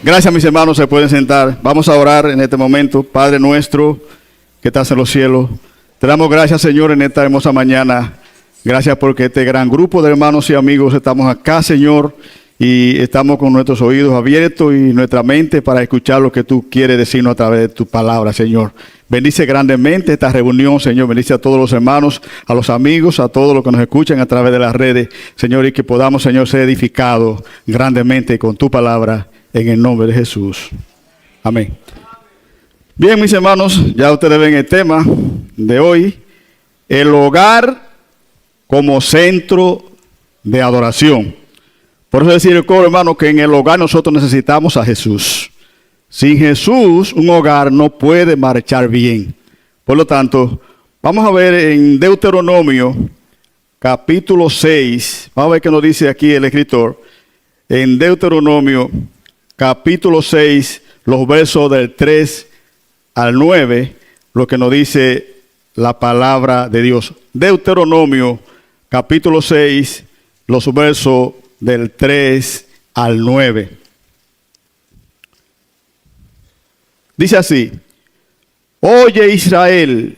Gracias, mis hermanos, se pueden sentar. Vamos a orar en este momento. Padre nuestro que estás en los cielos, te damos gracias, Señor, en esta hermosa mañana. Gracias porque este gran grupo de hermanos y amigos estamos acá, Señor, y estamos con nuestros oídos abiertos y nuestra mente para escuchar lo que tú quieres decirnos a través de tu palabra, Señor. Bendice grandemente esta reunión, Señor. Bendice a todos los hermanos, a los amigos, a todos los que nos escuchan a través de las redes, Señor, y que podamos, Señor, ser edificados grandemente con tu palabra en el nombre de Jesús. Amén. Bien, mis hermanos, ya ustedes ven el tema de hoy, el hogar como centro de adoración. Por eso decir el coro, hermano, que en el hogar nosotros necesitamos a Jesús. Sin Jesús, un hogar no puede marchar bien. Por lo tanto, vamos a ver en Deuteronomio, capítulo 6. Vamos a ver qué nos dice aquí el escritor. En Deuteronomio, capítulo 6, los versos del 3 al 9, lo que nos dice la palabra de Dios. Deuteronomio, capítulo 6, los versos del 3 al 9. Dice así: Oye, Israel,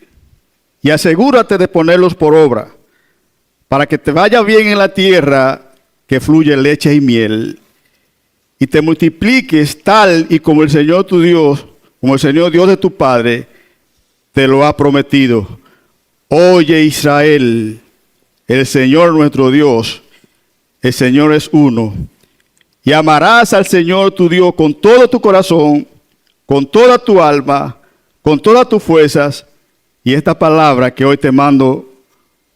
y asegúrate de ponerlos por obra, para que te vaya bien en la tierra que fluye leche y miel, y te multipliques tal y como el Señor tu Dios, como el Señor Dios de tu Padre, te lo ha prometido. Oye, Israel, el Señor nuestro Dios, el Señor es uno. Y amarás al Señor tu Dios con todo tu corazón, con toda tu alma, con todas tus fuerzas. Y esta palabra que hoy te mando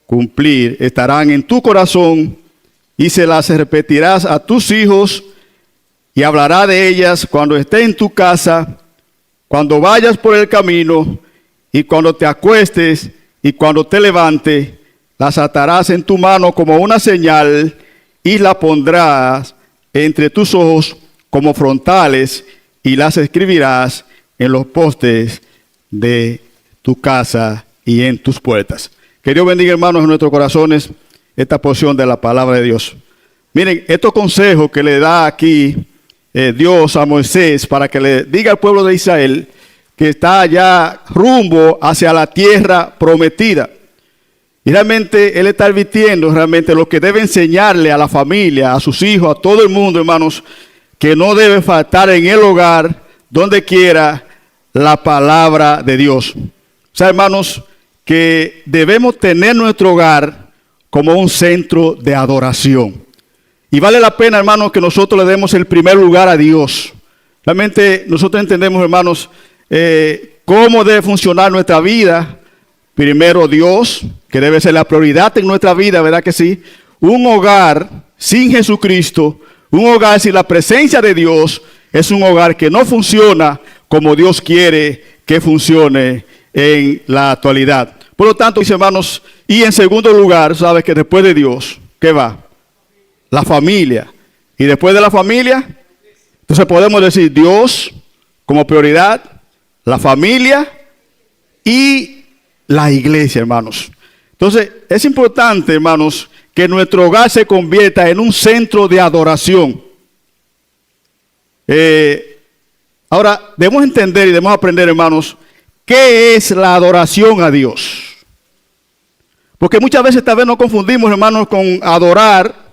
cumplir estarán en tu corazón, y se las repetirás a tus hijos, y hablarás de ellas cuando estés en tu casa, cuando vayas por el camino, y cuando te acuestes, y cuando te levantes. Las atarás en tu mano como una señal, y la pondrás entre tus ojos como frontales, y las escribirás en los postes de tu casa y en tus puertas. Que Dios bendiga, hermanos, en nuestros corazones esta porción de la palabra de Dios. Miren, estos consejos que le da aquí Dios a Moisés para que le diga al pueblo de Israel que está ya rumbo hacia la tierra prometida. Y realmente Él está advirtiendo realmente lo que debe enseñarle a la familia, a sus hijos, a todo el mundo, hermanos, que no debe faltar en el hogar, donde quiera, la palabra de Dios. O sea, hermanos, que debemos tener nuestro hogar como un centro de adoración. Y vale la pena, hermanos, que nosotros le demos el primer lugar a Dios. Realmente nosotros entendemos, hermanos, cómo debe funcionar nuestra vida. Primero Dios, que debe ser la prioridad en nuestra vida, ¿verdad que sí? Un hogar sin Jesucristo, un hogar sin la presencia de Dios, es un hogar que no funciona como Dios quiere que funcione en la actualidad. Por lo tanto, mis hermanos, y en segundo lugar, sabes que después de Dios, ¿qué va? La familia. Y después de la familia, entonces podemos decir Dios como prioridad, la familia y la iglesia, hermanos. Entonces, es importante, hermanos, que nuestro hogar se convierta en un centro de adoración. Ahora, debemos entender y debemos aprender, hermanos, ¿qué es la adoración a Dios? Porque muchas veces tal vez nos confundimos, hermanos, con adorar.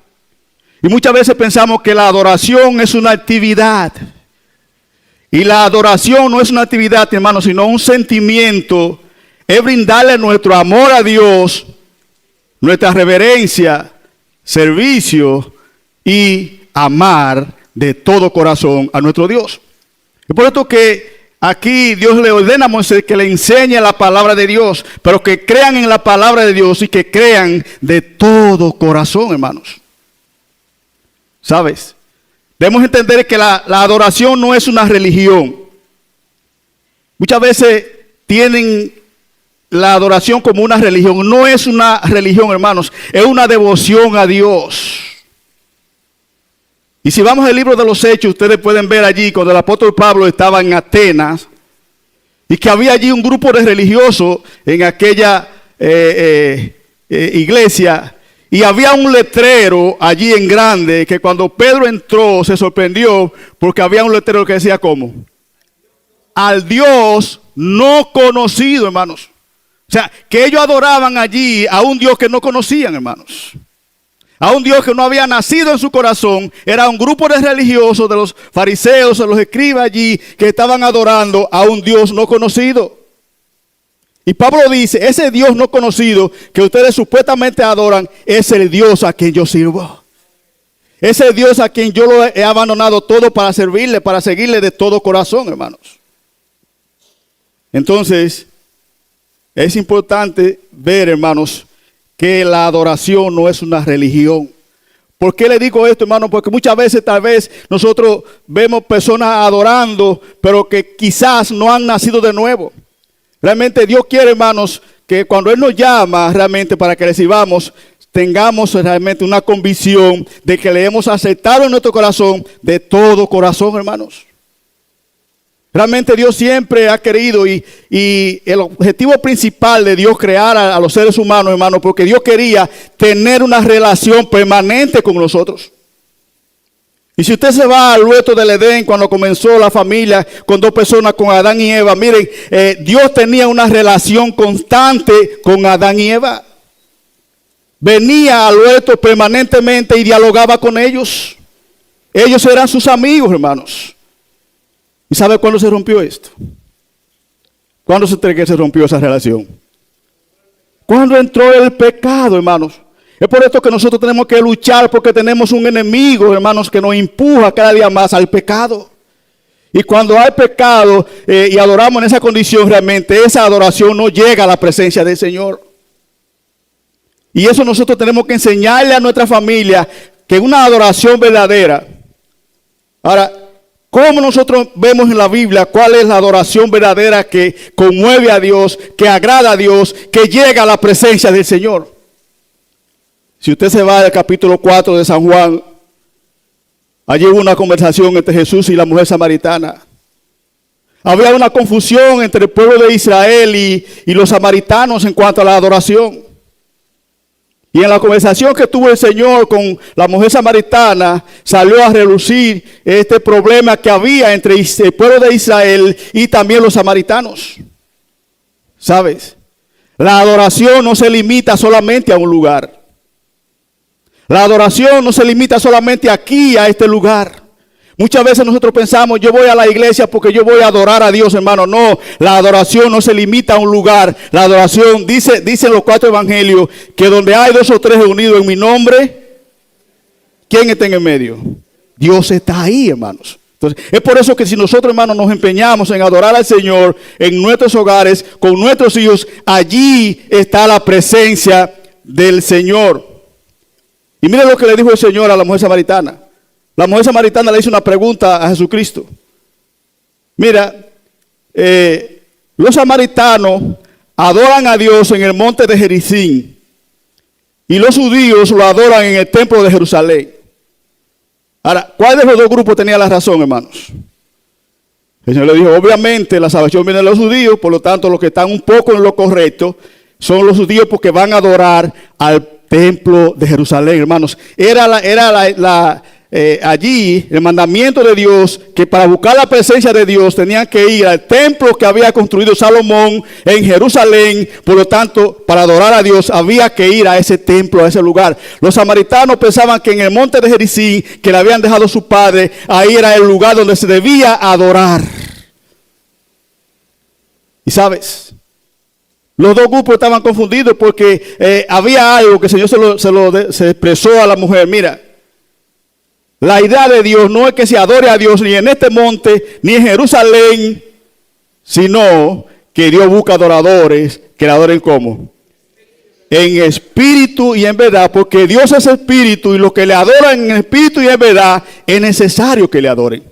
Y muchas veces pensamos que la adoración es una actividad. Y la adoración no es una actividad, hermanos, sino un sentimiento. Es brindarle nuestro amor a Dios, nuestra reverencia, servicio y amar de todo corazón a nuestro Dios. Y por esto que aquí Dios le ordena a Moisés que le enseñe la palabra de Dios, pero que crean en la palabra de Dios y que crean de todo corazón, hermanos. ¿Sabes? Debemos entender que la adoración no es una religión. Muchas veces tienen la adoración como una religión. No es una religión, hermanos, es una devoción a Dios. Y si vamos al libro de los Hechos, ustedes pueden ver allí cuando el apóstol Pablo estaba en Atenas y que había allí un grupo de religiosos en aquella iglesia, Y había un letrero allí en grande que cuando Pedro entró se sorprendió porque había un letrero que decía ¿cómo? Al Dios no conocido, hermanos. O sea, que ellos adoraban allí a un Dios que no conocían, hermanos. A un Dios que no había nacido en su corazón. Era un grupo de religiosos, de los fariseos, de los escribas allí, que estaban adorando a un Dios no conocido. Y Pablo dice, ese Dios no conocido que ustedes supuestamente adoran, es el Dios a quien yo sirvo. Ese Dios a quien yo lo he abandonado todo para servirle, para seguirle de todo corazón, hermanos. Entonces, es importante ver, hermanos, que la adoración no es una religión. ¿Por qué le digo esto, hermano? Porque muchas veces tal vez nosotros vemos personas adorando, pero que quizás no han nacido de nuevo. Realmente Dios quiere, hermanos, que cuando Él nos llama realmente para que le sirvamos, tengamos realmente una convicción de que le hemos aceptado en nuestro corazón de todo corazón, hermanos. Realmente Dios siempre ha querido y el objetivo principal de Dios crear a los seres humanos, hermanos, porque Dios quería tener una relación permanente con nosotros. Y si usted se va al huerto del Edén, cuando comenzó la familia con dos personas, con Adán y Eva, miren, Dios tenía una relación constante con Adán y Eva. Venía al huerto permanentemente y dialogaba con ellos. Ellos eran sus amigos, hermanos. ¿Y sabe cuándo se rompió esto? ¿Cuándo se rompió esa relación? Cuando entró el pecado, hermanos. Es por esto que nosotros tenemos que luchar, porque tenemos un enemigo, hermanos, que nos empuja cada día más al pecado. Y cuando hay pecado y adoramos en esa condición, realmente esa adoración no llega a la presencia del Señor. Y eso nosotros tenemos que enseñarle a nuestra familia, que una adoración verdadera. Ahora, ¿cómo nosotros vemos en la Biblia cuál es la adoración verdadera que conmueve a Dios, que agrada a Dios, que llega a la presencia del Señor? Si usted se va al capítulo 4 de San Juan, allí hubo una conversación entre Jesús y la mujer samaritana. Había una confusión entre el pueblo de Israel y los samaritanos en cuanto a la adoración. Y en la conversación que tuvo el Señor con la mujer samaritana, salió a relucir este problema que había entre el pueblo de Israel y también los samaritanos. ¿Sabes? La adoración no se limita solamente a un lugar. La adoración no se limita solamente aquí, a este lugar. Muchas veces nosotros pensamos, yo voy a la iglesia porque yo voy a adorar a Dios, hermano. No, la adoración no se limita a un lugar. La adoración, dicen los 4 evangelios, que donde hay 2 o 3 reunidos en mi nombre, ¿quién está en el medio? Dios está ahí, hermanos. Entonces, es por eso que si nosotros, hermanos, nos empeñamos en adorar al Señor en nuestros hogares, con nuestros hijos, allí está la presencia del Señor. Y miren lo que le dijo el Señor a la mujer samaritana. La mujer samaritana le hizo una pregunta a Jesucristo. Mira, los samaritanos adoran a Dios en el monte de Gerizim y los judíos lo adoran en el templo de Jerusalén. Ahora, ¿cuál de los dos grupos tenía la razón, hermanos? El Señor le dijo, obviamente la salvación viene de los judíos, por lo tanto los que están un poco en lo correcto son los judíos porque van a adorar al templo de Jerusalén, hermanos. Allí el mandamiento de Dios, que para buscar la presencia de Dios tenían que ir al templo que había construido Salomón en Jerusalén. Por lo tanto, para adorar a Dios había que ir a ese templo, a ese lugar. Los samaritanos pensaban que en el monte de Gerizim, que le habían dejado su padre, ahí era el lugar donde se debía adorar. Y sabes, los dos grupos estaban confundidos porque había algo que el Señor se expresó a la mujer. Mira, la idea de Dios no es que se adore a Dios ni en este monte, ni en Jerusalén, sino que Dios busca adoradores que le adoren ¿cómo? En espíritu y en verdad, porque Dios es espíritu y los que le adoran en espíritu y en verdad es necesario que le adoren.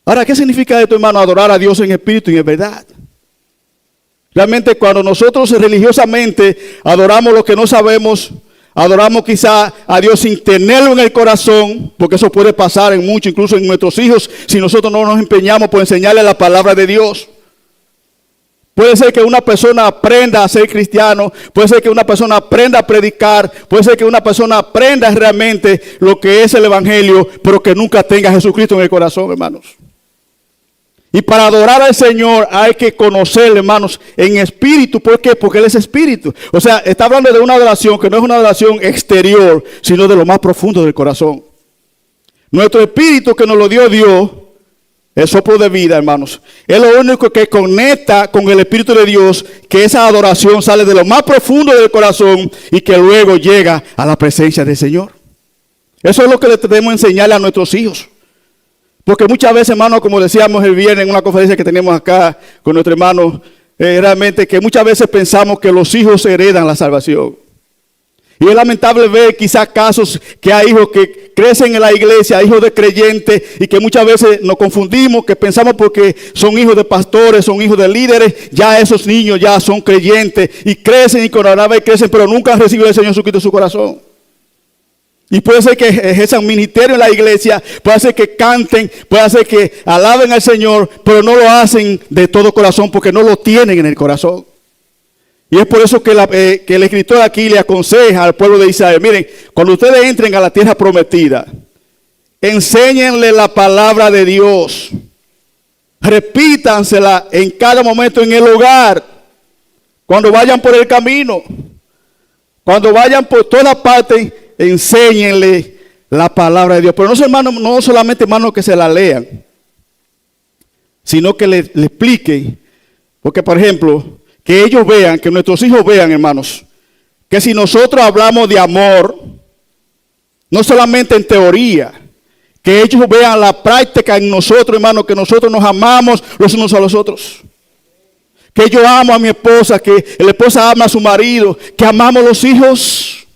Ahora, ¿qué significa esto, hermano? Adorar a Dios en espíritu y en verdad. Realmente cuando nosotros religiosamente adoramos lo que no sabemos, adoramos quizá a Dios sin tenerlo en el corazón, porque eso puede pasar en mucho, incluso en nuestros hijos, si nosotros no nos empeñamos por enseñarle la palabra de Dios. Puede ser que una persona aprenda a ser cristiano, puede ser que una persona aprenda a predicar, puede ser que una persona aprenda realmente lo que es el evangelio, pero que nunca tenga a Jesucristo en el corazón, hermanos. Y para adorar al Señor hay que conocerle, hermanos, en espíritu. ¿Por qué? Porque Él es espíritu. O sea, está hablando de una adoración que no es una adoración exterior, sino de lo más profundo del corazón. Nuestro espíritu que nos lo dio Dios, el soplo de vida, hermanos, es lo único que conecta con el Espíritu de Dios, que esa adoración sale de lo más profundo del corazón y que luego llega a la presencia del Señor. Eso es lo que le tenemos que enseñarle a nuestros hijos. Porque muchas veces, hermano, como decíamos el viernes en una conferencia que tenemos acá con nuestro hermano, realmente que muchas veces pensamos que los hijos heredan la salvación. Y es lamentable ver quizás casos que hay hijos que crecen en la iglesia, hijos de creyentes, y que muchas veces nos confundimos, que pensamos porque son hijos de pastores, son hijos de líderes, ya esos niños ya son creyentes, y crecen y con la vez crecen, pero nunca han recibido al Señor Jesucristo en su corazón. Y puede ser que ejerzan ministerio en la iglesia, puede ser que canten, puede ser que alaben al Señor, pero no lo hacen de todo corazón porque no lo tienen en el corazón. Y es por eso que el escritor aquí le aconseja al pueblo de Israel: miren, cuando ustedes entren a la tierra prometida, enséñenle la palabra de Dios, repítansela en cada momento en el hogar, cuando vayan por el camino, cuando vayan por toda parte, enséñenle la palabra de Dios. Pero no solamente, hermanos, que se la lean, sino que le expliquen. Porque, por ejemplo, que ellos vean, que nuestros hijos vean, hermanos, que si nosotros hablamos de amor, no solamente en teoría, que ellos vean la práctica en nosotros, hermanos, que nosotros nos amamos los unos a los otros. Que yo amo a mi esposa, que la esposa ama a su marido, que amamos los hijos.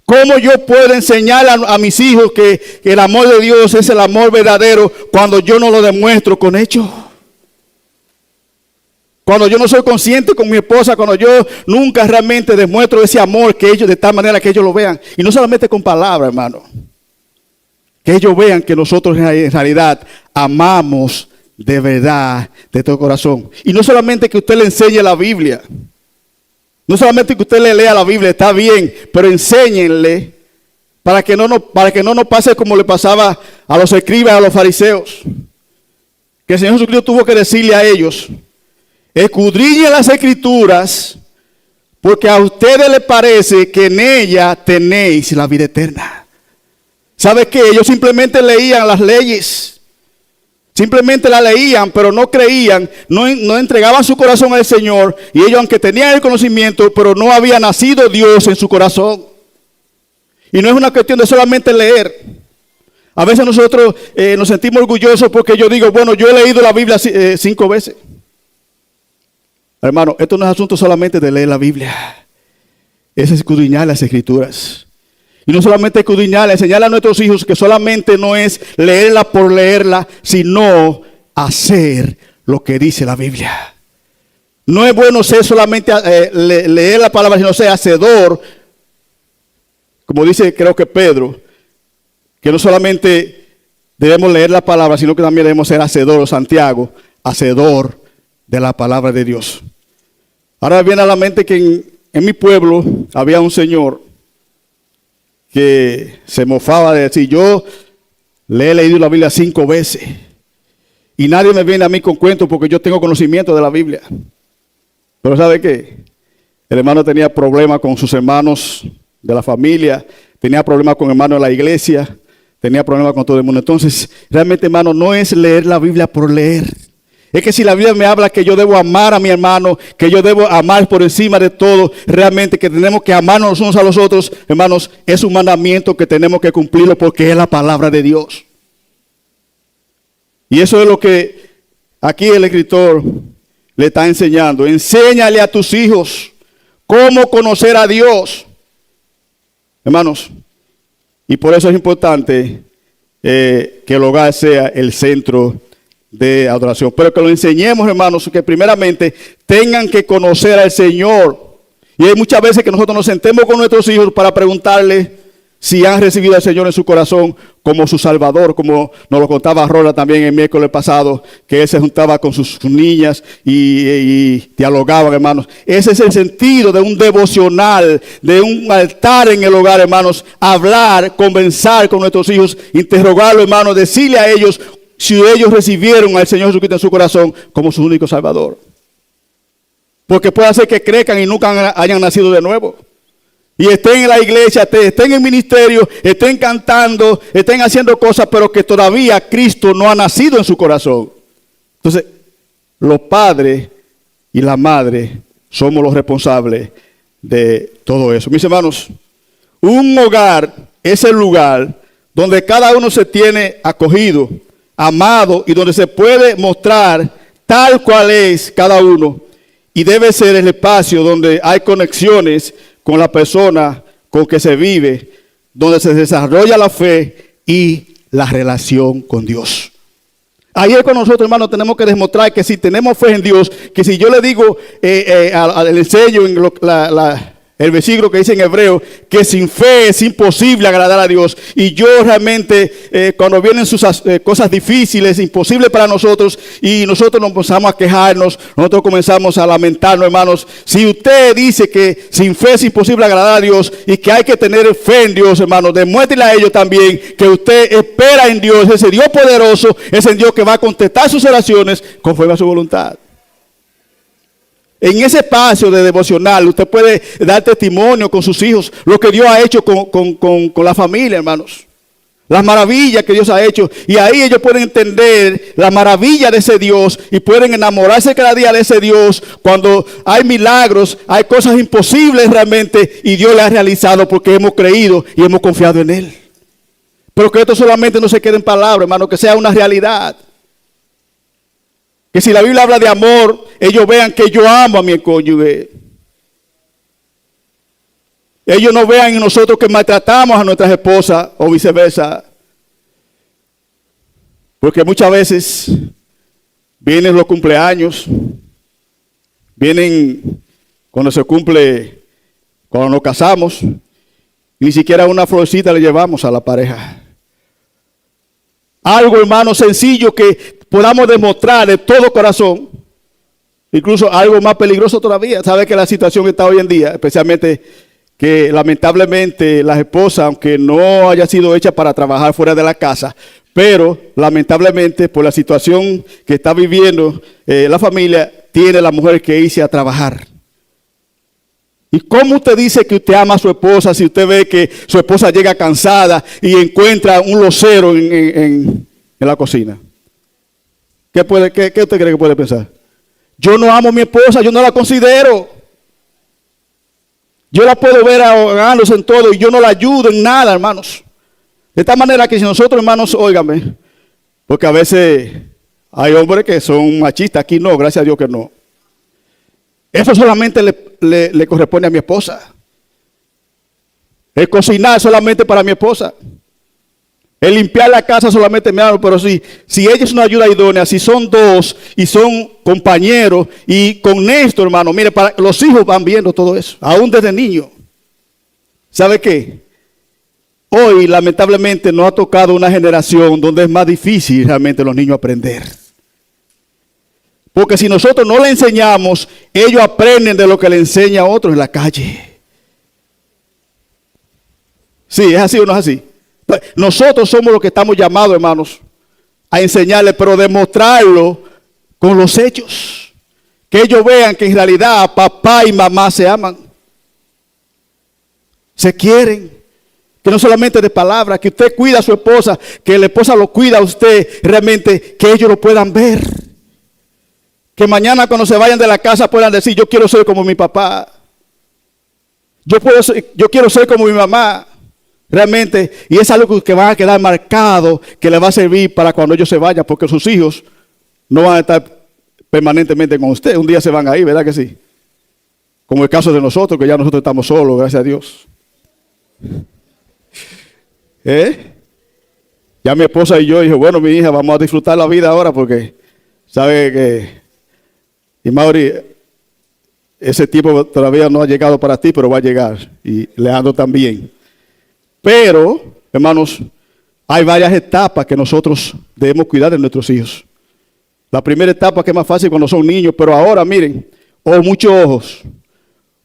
¿Cómo yo puedo enseñar a mis hijos que el amor de Dios es el amor verdadero cuando yo no lo demuestro con hechos? Cuando yo no soy consciente con mi esposa, cuando yo nunca realmente demuestro ese amor que ellos, de tal manera que ellos lo vean. Y no solamente con palabras, hermano. Que ellos vean que nosotros en realidad amamos de verdad, de todo corazón. Y no solamente que usted le enseñe la Biblia. No solamente que usted le lea la Biblia, está bien, pero enséñenle para que no nos pase como le pasaba a los escribas, a los fariseos. Que el Señor Jesucristo tuvo que decirle a ellos: escudriñen las escrituras, porque a ustedes les parece que en ella tenéis la vida eterna. ¿Sabe qué? Ellos simplemente leían las leyes. Simplemente la leían, pero no creían, no entregaban su corazón al Señor. Y ellos, aunque tenían el conocimiento, pero no había nacido Dios en su corazón. Y no es una cuestión de solamente leer. A veces nosotros nos sentimos orgullosos porque yo digo, bueno, yo he leído la Biblia 5 veces. Hermano, esto no es asunto solamente de leer la Biblia. Es escudriñar las escrituras. Y no solamente escudriñarla, enseñarle a nuestros hijos que solamente no es leerla por leerla, sino hacer lo que dice la Biblia. No es bueno ser solamente leer la palabra, sino ser hacedor, como dice creo que Pedro, que no solamente debemos leer la palabra, sino que también debemos ser hacedor, o Santiago, hacedor de la palabra de Dios. Ahora viene a la mente que en mi pueblo había un señor que se mofaba de decir: yo le he leído la Biblia 5 veces y nadie me viene a mí con cuentos porque yo tengo conocimiento de la Biblia. Pero ¿sabe qué? El hermano tenía problemas con sus hermanos de la familia, tenía problemas con hermanos de la iglesia, tenía problemas con todo el mundo. Entonces, realmente, hermano, no es leer la Biblia por leer. Es que si la Biblia me habla que yo debo amar a mi hermano, que yo debo amar por encima de todo, realmente que tenemos que amarnos los unos a los otros, hermanos, es un mandamiento que tenemos que cumplirlo porque es la palabra de Dios. Y eso es lo que aquí el escritor le está enseñando. Enséñale a tus hijos cómo conocer a Dios, hermanos. Y por eso es importante que el hogar sea el centro de adoración, pero que lo enseñemos, hermanos, que primeramente tengan que conocer al Señor. Y hay muchas veces que nosotros nos sentemos con nuestros hijos para preguntarle: si han recibido al Señor en su corazón como su Salvador, como nos lo contaba Rola también el miércoles pasado, que él se juntaba con sus niñas y dialogaban, hermanos. Ese es el sentido de un devocional, de un altar en el hogar, hermanos. Hablar, conversar con nuestros hijos, interrogarlos, hermanos, decirle a ellos si ellos recibieron al Señor Jesucristo en su corazón como su único Salvador. Porque puede ser que crezcan y nunca hayan nacido de nuevo. Y estén en la iglesia, estén en el ministerio, estén cantando, estén haciendo cosas, pero que todavía Cristo no ha nacido en su corazón. Entonces, los padres y la madre somos los responsables de todo eso. Mis hermanos, un hogar es el lugar donde cada uno se tiene acogido, amado y donde se puede mostrar tal cual es cada uno. Y debe ser el espacio donde hay conexiones con la persona con que se vive, donde se desarrolla la fe y la relación con Dios. Ayer con nosotros, hermanos, tenemos que demostrar que si tenemos fe en Dios, que si yo le digo, le enseño en el versículo que dice en Hebreo, que sin fe es imposible agradar a Dios. Y yo realmente, cuando vienen sus cosas difíciles, imposibles para nosotros, y nosotros nos comenzamos a quejarnos, nosotros comenzamos a lamentarnos, hermanos. Si usted dice que sin fe es imposible agradar a Dios y que hay que tener fe en Dios, hermanos, demuéstrele a ellos también que usted espera en Dios, ese Dios poderoso, ese Dios que va a contestar sus oraciones conforme a su voluntad. En ese espacio de devocional usted puede dar testimonio con sus hijos, lo que Dios ha hecho con la familia, hermanos. Las maravillas que Dios ha hecho. Y ahí ellos pueden entender la maravilla de ese Dios y pueden enamorarse cada día de ese Dios cuando hay milagros, hay cosas imposibles realmente y Dios le ha realizado porque hemos creído y hemos confiado en Él. Pero que esto solamente no se quede en palabras, hermano, que sea una realidad. Que si la Biblia habla de amor, ellos vean que yo amo a mi cónyuge. Ellos no vean en nosotros que maltratamos a nuestras esposas o viceversa. Porque muchas veces vienen los cumpleaños, vienen cuando se cumple, cuando nos casamos, ni siquiera una florcita le llevamos a la pareja. Algo, hermano, sencillo que podamos demostrar de todo corazón. Incluso algo más peligroso todavía. Sabe que la situación está hoy en día, especialmente que lamentablemente las esposas, aunque no haya sido hecha para trabajar fuera de la casa, pero lamentablemente por la situación que está viviendo la familia, tiene la mujer que irse a trabajar. ¿Y cómo usted dice que usted ama a su esposa si usted ve que su esposa llega cansada y encuentra un locero en la cocina? ¿Qué usted cree que puede pensar? Yo no amo a mi esposa, yo no la considero. Yo la puedo ver ahogándose en todo y yo no la ayudo en nada, hermanos. De tal manera que si nosotros, hermanos, óigame, porque a veces hay hombres que son machistas, aquí no, gracias a Dios que no. Eso solamente le corresponde a mi esposa. El cocinar solamente para mi esposa. El limpiar la casa solamente me hago, pero si ella es una ayuda idónea, si son dos y son compañeros y con esto, hermano, mire, los hijos van viendo todo eso, aún desde niño. ¿Sabe qué? Hoy lamentablemente nos ha tocado una generación donde es más difícil realmente los niños aprender. Porque si nosotros no le enseñamos, ellos aprenden de lo que le enseña a otros en la calle. Sí, ¿es así o no es así? Nosotros somos los que estamos llamados, hermanos, a enseñarles, pero demostrarlo con los hechos. Que ellos vean que en realidad papá y mamá se aman. Se quieren. Que no solamente de palabras, que usted cuida a su esposa, que la esposa lo cuida a usted, realmente que ellos lo puedan ver. Que mañana cuando se vayan de la casa puedan decir, yo quiero ser como mi papá. Yo quiero ser como mi mamá. Realmente, y es algo que va a quedar marcado, que le va a servir para cuando ellos se vayan, porque sus hijos no van a estar permanentemente con usted. Un día se van a ir, ¿verdad que sí? Como el caso de nosotros, que ya nosotros estamos solos, gracias a Dios. Ya mi esposa y yo dije, bueno, mi hija, vamos a disfrutar la vida ahora, porque sabe que, y Mauri, ese tiempo todavía no ha llegado para ti, pero va a llegar, y Leandro también. Pero, hermanos, hay varias etapas que nosotros debemos cuidar de nuestros hijos. La primera etapa que es más fácil cuando son niños, pero ahora miren, muchos ojos,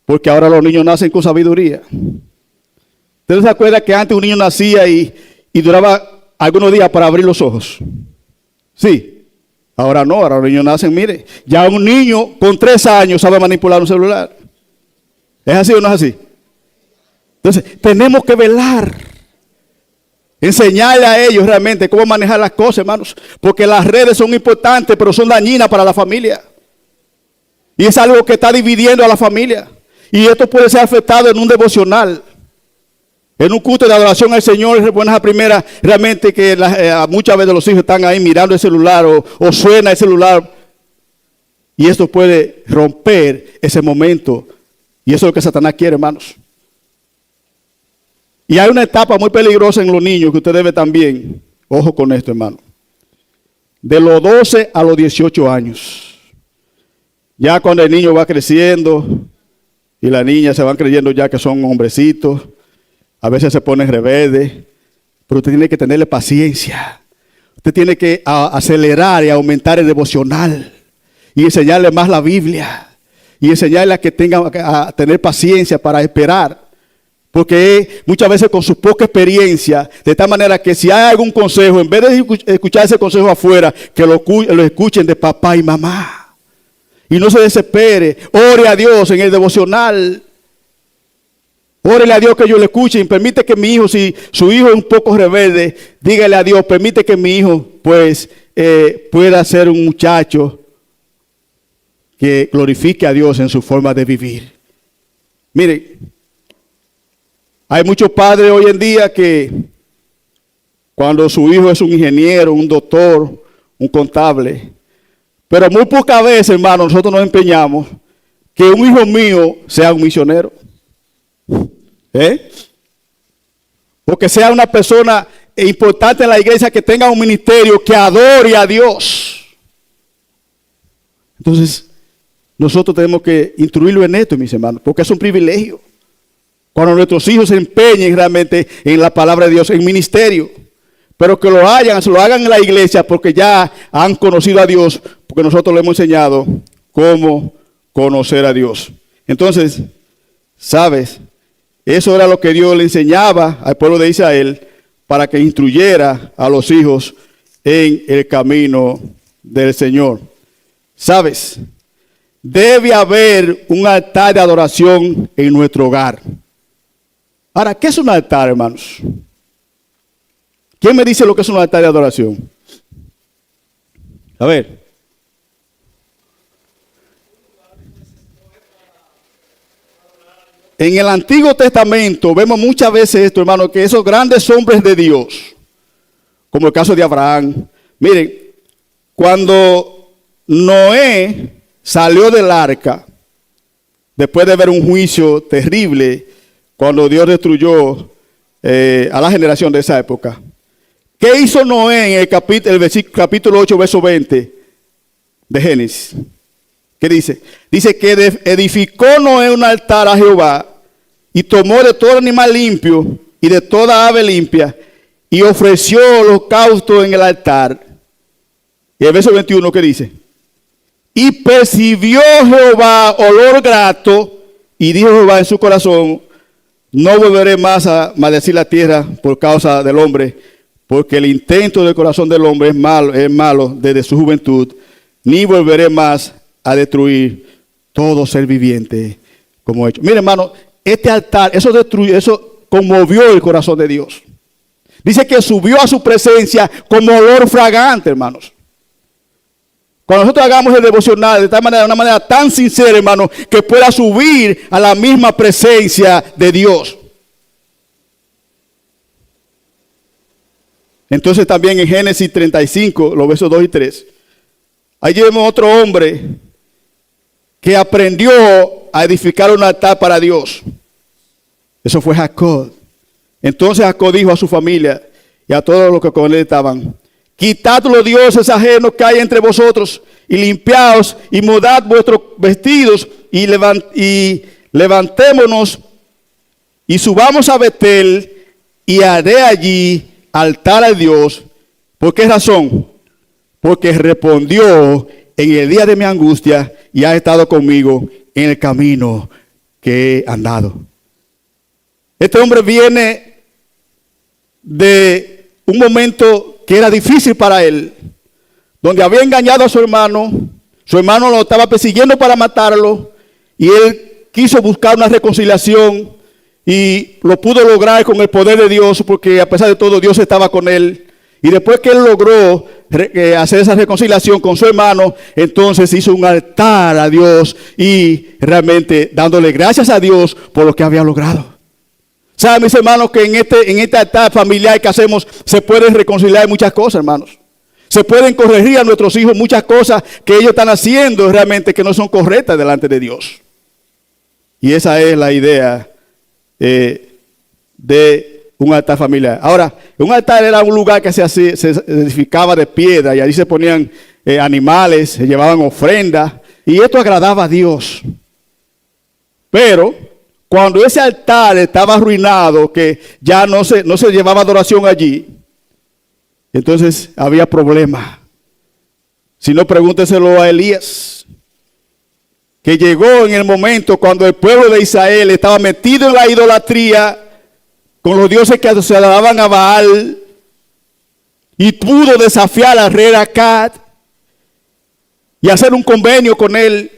porque ahora los niños nacen con sabiduría. ¿Ustedes se acuerdan que antes un niño nacía y duraba algunos días para abrir los ojos? Sí, ahora no, ahora los niños nacen, mire, ya un niño con 3 años sabe manipular un celular. ¿Es así o no es así? Entonces, tenemos que velar, enseñarle a ellos realmente cómo manejar las cosas, hermanos, porque las redes son importantes, pero son dañinas para la familia. Y es algo que está dividiendo a la familia. Y esto puede ser afectado en un devocional, en un culto de adoración al Señor. Es buena la primera, realmente que muchas veces los hijos están ahí mirando el celular o suena el celular. Y esto puede romper ese momento. Y eso es lo que Satanás quiere, hermanos. Y hay una etapa muy peligrosa en los niños que usted debe también, ojo con esto, hermano. De los 12 a los 18 años. Ya cuando el niño va creciendo y la niña se van creyendo ya que son hombrecitos, a veces se ponen rebeldes, pero usted tiene que tenerle paciencia. Usted tiene que acelerar y aumentar el devocional y enseñarle más la Biblia y enseñarle a que tenga a tener paciencia para esperar. Porque muchas veces con su poca experiencia, de tal manera que si hay algún consejo, en vez de escuchar ese consejo afuera, que lo escuchen de papá y mamá. Y no se desespere, ore a Dios en el devocional. Órele a Dios que yo le escuche y permite que mi hijo, si su hijo es un poco rebelde, dígale a Dios, permite que mi hijo pues pueda ser un muchacho que glorifique a Dios en su forma de vivir. Mire, hay muchos padres hoy en día que cuando su hijo es un ingeniero, un doctor, un contable, pero muy pocas veces, hermano, nosotros nos empeñamos que un hijo mío sea un misionero. O que sea una persona importante en la iglesia, que tenga un ministerio, que adore a Dios. Entonces, nosotros tenemos que instruirlo en esto, mis hermanos, porque es un privilegio. Cuando nuestros hijos se empeñen realmente en la palabra de Dios, en ministerio, pero que lo hagan en la iglesia porque ya han conocido a Dios, porque nosotros le hemos enseñado cómo conocer a Dios. Entonces, ¿sabes? Eso era lo que Dios le enseñaba al pueblo de Israel para que instruyera a los hijos en el camino del Señor. ¿Sabes? Debe haber un altar de adoración en nuestro hogar. Ahora, ¿qué es un altar, hermanos? ¿Quién me dice lo que es un altar de adoración? A ver. En el Antiguo Testamento vemos muchas veces esto, hermano, que esos grandes hombres de Dios, como el caso de Abraham, miren, cuando Noé salió del arca, después de ver un juicio terrible, cuando Dios destruyó a la generación de esa época, ¿qué hizo Noé en el capítulo 8, verso 20 de Génesis? ¿Qué dice? Dice que edificó Noé un altar a Jehová y tomó de todo animal limpio y de toda ave limpia y ofreció holocausto en el altar. Y el verso 21, ¿qué dice? Y percibió Jehová olor grato y dijo Jehová en su corazón: no volveré más a maldecir la tierra por causa del hombre, porque el intento del corazón del hombre es malo desde su juventud, ni volveré más a destruir todo ser viviente como he hecho. Mire, hermano, este altar, eso conmovió el corazón de Dios. Dice que subió a su presencia como olor fragante, hermanos. Cuando nosotros hagamos el devocional de tal manera, de una manera tan sincera, hermano, que pueda subir a la misma presencia de Dios. Entonces también en Génesis 35, los versos 2 y 3, allí vemos otro hombre que aprendió a edificar un altar para Dios. Eso fue Jacob. Entonces Jacob dijo a su familia y a todos los que con él estaban: quitad los dioses ajenos que hay entre vosotros y limpiaos y mudad vuestros vestidos y levantémonos y subamos a Betel y haré allí altar a Dios. ¿Por qué razón? Porque respondió en el día de mi angustia y ha estado conmigo en el camino que he andado. Este hombre viene de un momento que era difícil para él, donde había engañado a su hermano lo estaba persiguiendo para matarlo, y él quiso buscar una reconciliación y lo pudo lograr con el poder de Dios, porque a pesar de todo Dios estaba con él. Y después que él logró hacer esa reconciliación con su hermano, entonces hizo un altar a Dios y realmente dándole gracias a Dios por lo que había logrado. Saben, mis hermanos, que en este altar familiar que hacemos se pueden reconciliar muchas cosas, hermanos. Se pueden corregir a nuestros hijos muchas cosas que ellos están haciendo realmente que no son correctas delante de Dios. Y esa es la idea de un altar familiar. Ahora, un altar era un lugar que se edificaba de piedra y ahí se ponían animales, se llevaban ofrendas y esto agradaba a Dios. Pero cuando ese altar estaba arruinado, que ya no se llevaba adoración allí, entonces había problema. Si no, pregúnteselo a Elías, que llegó en el momento cuando el pueblo de Israel estaba metido en la idolatría con los dioses que se adoraban a Baal, y pudo desafiar al rey Acab y hacer un convenio con él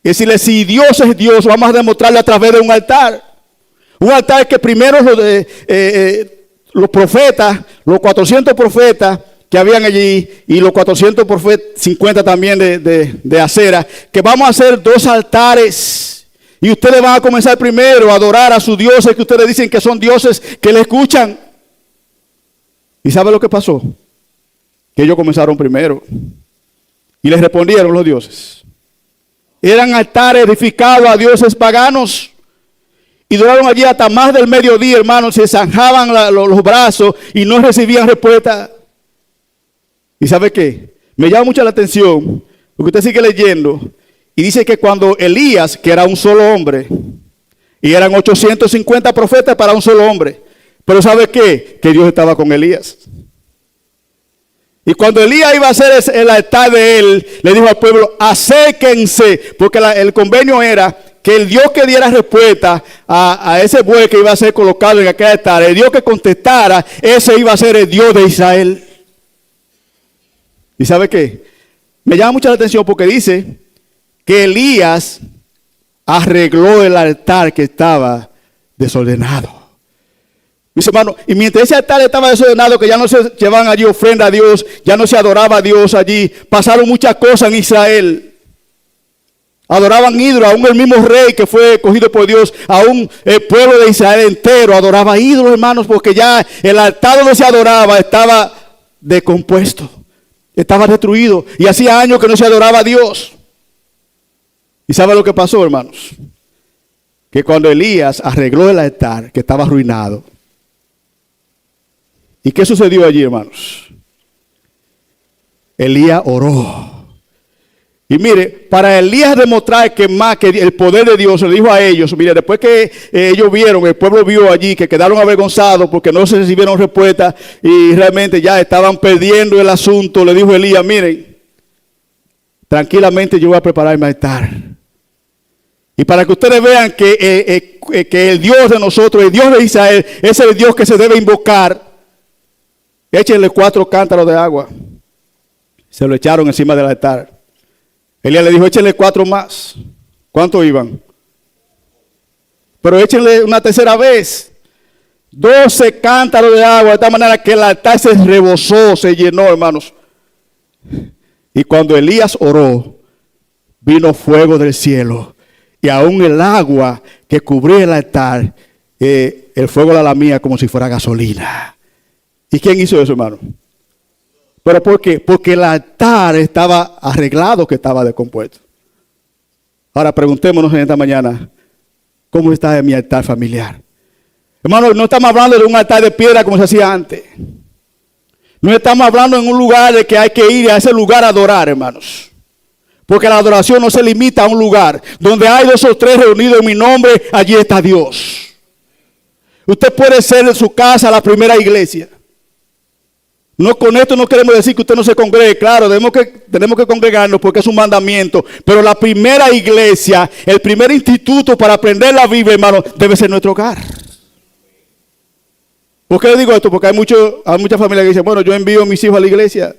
y decirle: si Dios es Dios, vamos a demostrarlo a través de un altar. Un altar que primero los profetas, los 400 profetas que habían allí y los 450 también de Acera, que vamos a hacer 2 altares. Y ustedes van a comenzar primero a adorar a sus dioses, que ustedes dicen que son dioses que le escuchan. ¿Y sabe lo que pasó? Que ellos comenzaron primero. Y les respondieron los dioses. Eran altares edificados a dioses paganos. Y duraron allí hasta más del mediodía, hermanos. Se zanjaban los brazos y no recibían respuesta. ¿Y sabe qué? Me llama mucho la atención, porque usted sigue leyendo. Y dice que cuando Elías, que era un solo hombre, y eran 850 profetas para un solo hombre, pero ¿sabe qué? Que Dios estaba con Elías. Y cuando Elías iba a hacer el altar de él, le dijo al pueblo: acérquense, porque el convenio era que el Dios que diera respuesta a ese buey que iba a ser colocado en aquel altar, el Dios que contestara, ese iba a ser el Dios de Israel. ¿Y sabe qué? Me llama mucho la atención porque dice que Elías arregló el altar que estaba desordenado. Mis hermanos, y mientras ese altar estaba desordenado, que ya no se llevaban allí ofrenda a Dios, ya no se adoraba a Dios allí, pasaron muchas cosas en Israel. Adoraban ídolos, aún el mismo rey que fue escogido por Dios, aún el pueblo de Israel entero adoraba ídolos, hermanos, porque ya el altar donde se adoraba estaba descompuesto, estaba destruido, y hacía años que no se adoraba a Dios. ¿Y sabe lo que pasó, hermanos? Que cuando Elías arregló el altar que estaba arruinado, ¿y qué sucedió allí, hermanos? Elías oró. Y mire, para Elías demostrar que más que el poder de Dios, le dijo a ellos: mire, después que ellos vieron, el pueblo vio allí que quedaron avergonzados porque no se recibieron respuesta y realmente ya estaban perdiendo el asunto, le dijo Elías: miren, tranquilamente yo voy a preparar mi altar. Y para que ustedes vean que el Dios de nosotros, el Dios de Israel, es el Dios que se debe invocar, échenle 4 cántaros de agua. Se lo echaron encima del altar. Elías le dijo: échenle 4 más. ¿Cuántos iban? Pero échenle una tercera vez. 12 cántaros de agua, de tal manera que el altar se rebosó, se llenó, hermanos. Y cuando Elías oró, vino fuego del cielo. Y aún el agua que cubría el altar, el fuego la lamía como si fuera gasolina. ¿Y quién hizo eso, hermano? ¿Pero por qué? Porque el altar estaba arreglado, que estaba descompuesto. Ahora preguntémonos en esta mañana: ¿cómo está mi altar familiar? Hermano, no estamos hablando de un altar de piedra como se hacía antes. No estamos hablando en un lugar de que hay que ir a ese lugar a adorar, hermanos. Porque la adoración no se limita a un lugar. Donde hay 2 o 3 reunidos en mi nombre, allí está Dios. Usted puede ser en su casa la primera iglesia. No, con esto no queremos decir que usted no se congregue. Claro, tenemos que congregarnos porque es un mandamiento. Pero la primera iglesia, el primer instituto para aprender la Biblia, hermano, debe ser nuestro hogar. ¿Por qué le digo esto? Porque hay muchas familias que dicen, bueno, yo envío a mis hijos a la iglesia.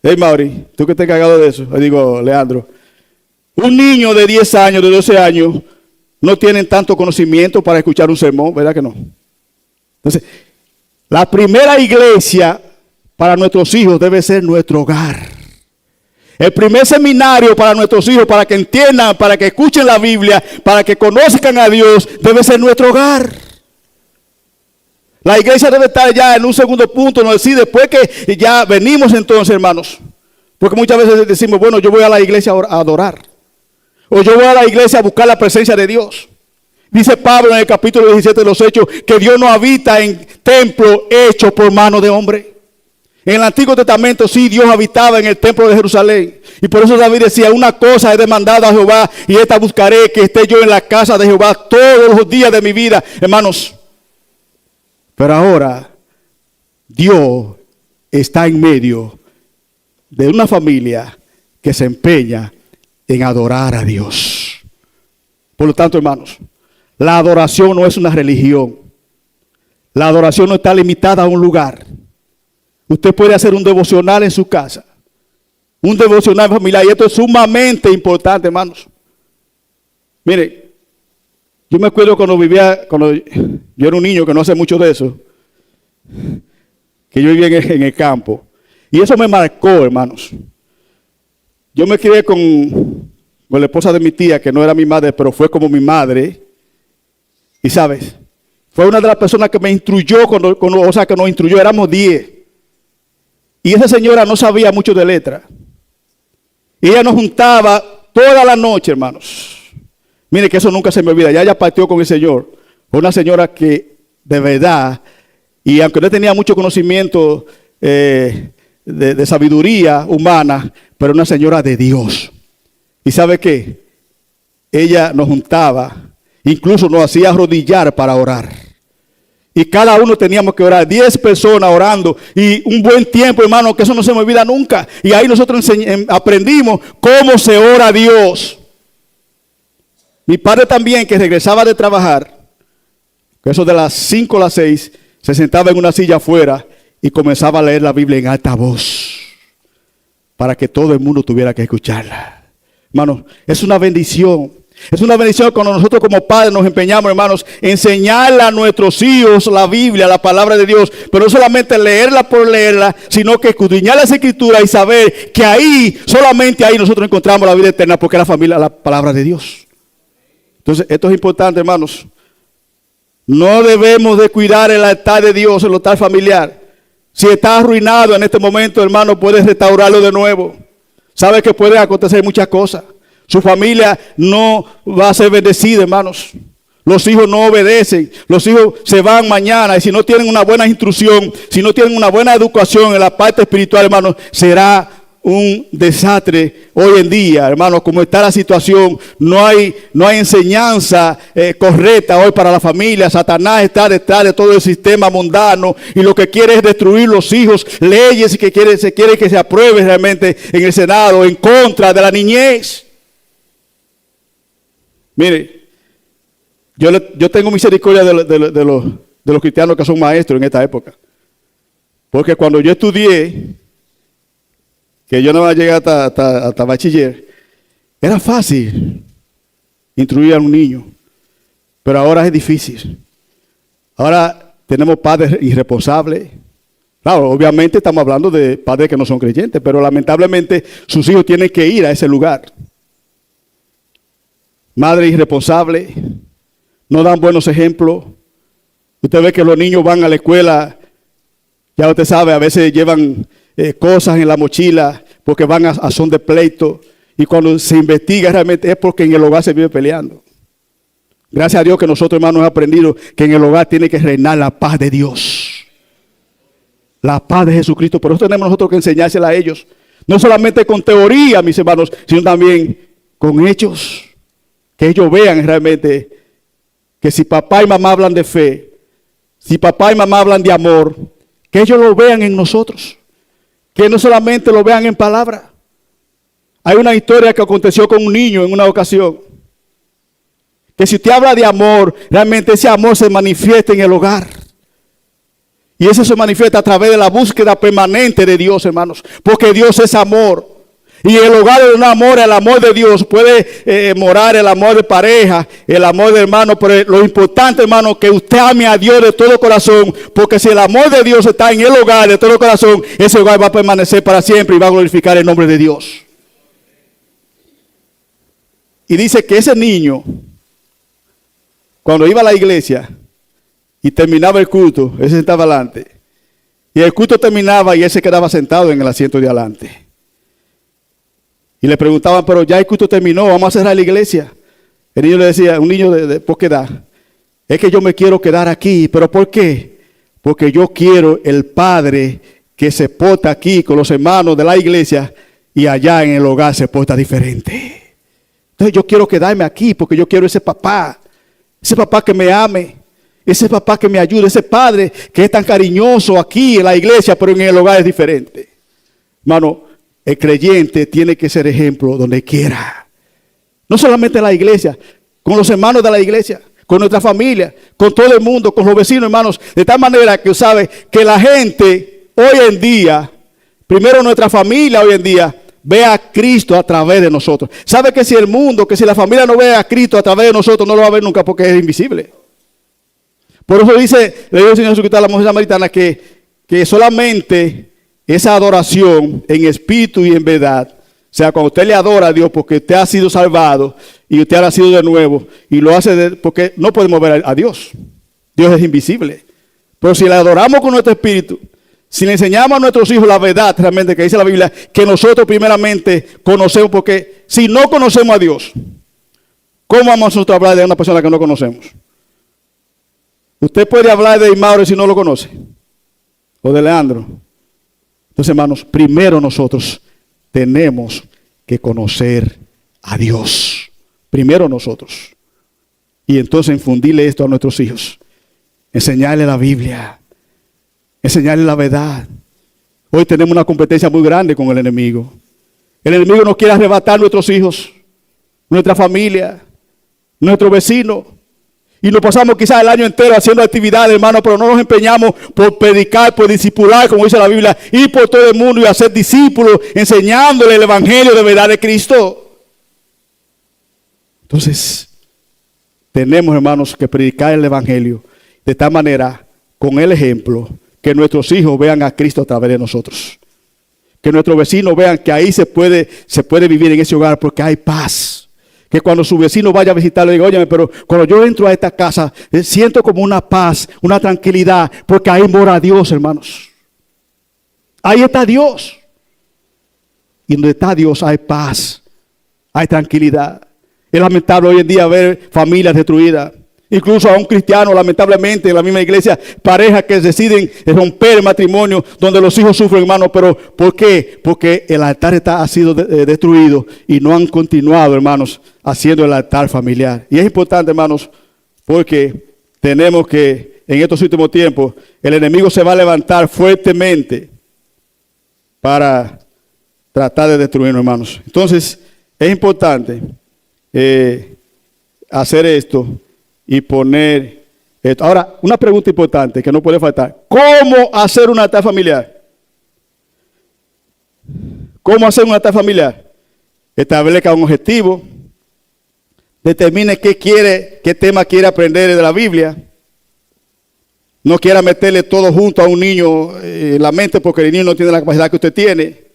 Hey, Mauri, tú que te has cagado de eso. Le digo, Leandro, un niño de 10 años, de 12 años, no tienen tanto conocimiento para escuchar un sermón, ¿verdad que no? Entonces, la primera iglesia para nuestros hijos debe ser nuestro hogar. El primer seminario para nuestros hijos, para que entiendan, para que escuchen la Biblia, para que conozcan a Dios, debe ser nuestro hogar. La iglesia debe estar ya en un segundo punto, no decir después que ya venimos entonces, hermanos. Porque muchas veces decimos, bueno, yo voy a la iglesia a adorar. O yo voy a la iglesia a buscar la presencia de Dios. Dice Pablo en el capítulo 17 de los Hechos que Dios no habita en templo hecho por mano de hombre. En el Antiguo Testamento sí, Dios habitaba en el templo de Jerusalén. Y por eso David decía, una cosa he demandado a Jehová y esta buscaré, que esté yo en la casa de Jehová todos los días de mi vida. Hermanos, pero ahora Dios está en medio de una familia que se empeña en adorar a Dios. Por lo tanto, hermanos, la adoración no es una religión. La adoración no está limitada a un lugar. Usted puede hacer un devocional en su casa, un devocional familiar, y esto es sumamente importante, hermanos. Mire, yo me acuerdo cuando yo era un niño, que no hace mucho de eso, que yo vivía en el campo, y eso me marcó, hermanos. Yo me crié con la esposa de mi tía, que no era mi madre, pero fue como mi madre. Y sabes, fue una de las personas que me instruyó, que nos instruyó, éramos 10. Y esa señora no sabía mucho de letra. Y ella nos juntaba toda la noche, hermanos. Mire que eso nunca se me olvida. Ya ella partió con el Señor. Fue una señora que de verdad, y aunque no tenía mucho conocimiento de sabiduría humana, pero una señora de Dios. ¿Y sabe qué? Ella nos juntaba, incluso nos hacía arrodillar para orar. Y cada uno teníamos que orar, 10 personas orando, y un buen tiempo, hermano, que eso no se me olvida nunca. Y ahí nosotros aprendimos cómo se ora a Dios. Mi padre también, que regresaba de trabajar, que eso de las 5 a las 6, se sentaba en una silla afuera y comenzaba a leer la Biblia en alta voz, para que todo el mundo tuviera que escucharla. Hermanos, es una bendición. Es una bendición cuando nosotros como padres nos empeñamos, hermanos, en enseñarle a nuestros hijos la Biblia, la palabra de Dios. Pero no solamente leerla por leerla, sino que escudriñar las escrituras y saber que ahí, solamente ahí nosotros encontramos la vida eterna, porque es la familia, la palabra de Dios. Entonces, esto es importante, hermanos. No debemos de cuidar el altar de Dios, el altar familiar. Si está arruinado en este momento, hermano, puedes restaurarlo de nuevo. Sabe que pueden acontecer muchas cosas. Su familia no va a ser bendecida, hermanos. Los hijos no obedecen. Los hijos se van mañana. Y si no tienen una buena instrucción, si no tienen una buena educación en la parte espiritual, hermanos, será un desastre hoy en día, hermanos. Como está la situación, no hay enseñanza correcta hoy para la familia. Satanás está detrás de todo el sistema mundano y lo que quiere es destruir los hijos, leyes que se quiere que se apruebe realmente en el Senado en contra de la niñez. Mire, yo tengo misericordia de los cristianos que son maestros en esta época. Porque cuando yo estudié, que yo no iba a llegar hasta bachiller, era fácil instruir a un niño. Pero ahora es difícil. Ahora tenemos padres irresponsables. Claro, obviamente estamos hablando de padres que no son creyentes, pero lamentablemente sus hijos tienen que ir a ese lugar. Madres irresponsables, no dan buenos ejemplos. Usted ve que los niños van a la escuela, ya usted sabe, a veces llevan cosas en la mochila porque van a son de pleito. Y cuando se investiga realmente es porque en el hogar se vive peleando. Gracias a Dios que nosotros, hermanos, hemos aprendido que en el hogar tiene que reinar la paz de Dios. La paz de Jesucristo. Por eso tenemos nosotros que enseñársela a ellos. No solamente con teoría, mis hermanos, sino también con hechos. Que ellos vean realmente que si papá y mamá hablan de fe, si papá y mamá hablan de amor, que ellos lo vean en nosotros, que no solamente lo vean en palabras. Hay una historia que aconteció con un niño en una ocasión, que si usted habla de amor, realmente ese amor se manifiesta en el hogar. Y eso se manifiesta a través de la búsqueda permanente de Dios, hermanos, porque Dios es amor. Y el hogar de un amor, el amor de Dios, puede morar el amor de pareja, el amor de hermano, pero lo importante, hermano, que usted ame a Dios de todo corazón, porque si el amor de Dios está en el hogar de todo corazón, ese hogar va a permanecer para siempre y va a glorificar el nombre de Dios. Y dice que ese niño, cuando iba a la iglesia y terminaba el culto, él se sentaba adelante, y el culto terminaba y él se quedaba sentado en el asiento de adelante. Y le preguntaban, pero ya el culto terminó, vamos a cerrar la iglesia. El niño le decía, un niño de ¿por qué edad? Es que yo me quiero quedar aquí. ¿Pero por qué? Porque yo quiero el padre que se porta aquí con los hermanos de la iglesia y allá en el hogar se porta diferente. Entonces yo quiero quedarme aquí porque yo quiero ese papá que me ame, ese papá que me ayude, ese padre que es tan cariñoso aquí en la iglesia, pero en el hogar es diferente. Hermano, el creyente tiene que ser ejemplo donde quiera. No solamente en la iglesia, con los hermanos de la iglesia, con nuestra familia, con todo el mundo, con los vecinos, hermanos. De tal manera que sabe que la gente hoy en día, primero nuestra familia hoy en día, ve a Cristo a través de nosotros. Sabe que si el mundo, que si la familia no ve a Cristo a través de nosotros, no lo va a ver nunca porque es invisible. Por eso le dijo el Señor Jesucristo a la mujer samaritana que solamente esa adoración en espíritu y en verdad, o sea, cuando usted le adora a Dios porque usted ha sido salvado y usted ha nacido de nuevo y lo hace porque no podemos ver a Dios. Dios es invisible. Pero si le adoramos con nuestro espíritu, si le enseñamos a nuestros hijos la verdad realmente que dice la Biblia, que nosotros primeramente conocemos, porque si no conocemos a Dios, ¿cómo vamos nosotros a hablar de una persona que no conocemos? Usted puede hablar de Mauro si no lo conoce, o de Leandro. Entonces, hermanos, primero nosotros tenemos que conocer a Dios. Primero nosotros. Y entonces infundirle esto a nuestros hijos. Enseñarle la Biblia. Enseñarle la verdad. Hoy tenemos una competencia muy grande con el enemigo. El enemigo nos quiere arrebatar nuestros hijos, nuestra familia, nuestro vecino. Y nos pasamos quizás el año entero haciendo actividades, hermano, pero no nos empeñamos por predicar, por discipular, como dice la Biblia, ir por todo el mundo y hacer discípulos, enseñándole el evangelio de verdad de Cristo. Entonces, tenemos, hermanos, que predicar el evangelio de tal manera, con el ejemplo, que nuestros hijos vean a Cristo a través de nosotros. Que nuestros vecinos vean que ahí se puede vivir en ese hogar porque hay paz. Que cuando su vecino vaya a visitarlo, diga, óyeme, pero cuando yo entro a esta casa, siento como una paz, una tranquilidad, porque ahí mora Dios, hermanos. Ahí está Dios. Y donde está Dios hay paz, hay tranquilidad. Es lamentable hoy en día ver familias destruidas. Incluso a un cristiano, lamentablemente, en la misma iglesia, parejas que deciden romper el matrimonio, donde los hijos sufren, hermano. Pero ¿por qué? Porque el altar ha sido destruido y no han continuado, hermanos, haciendo el altar familiar. Y es importante, hermanos, porque tenemos que, en estos últimos tiempos, el enemigo se va a levantar fuertemente para tratar de destruirnos, hermanos. Entonces, es importante hacer esto. Y poner esto. Ahora, una pregunta importante que no puede faltar. ¿Cómo hacer un altar familiar? ¿Cómo hacer un altar familiar? Establezca un objetivo. Determine qué tema quiere aprender de la Biblia. No quiera meterle todo junto a un niño en la mente porque el niño no tiene la capacidad que usted tiene.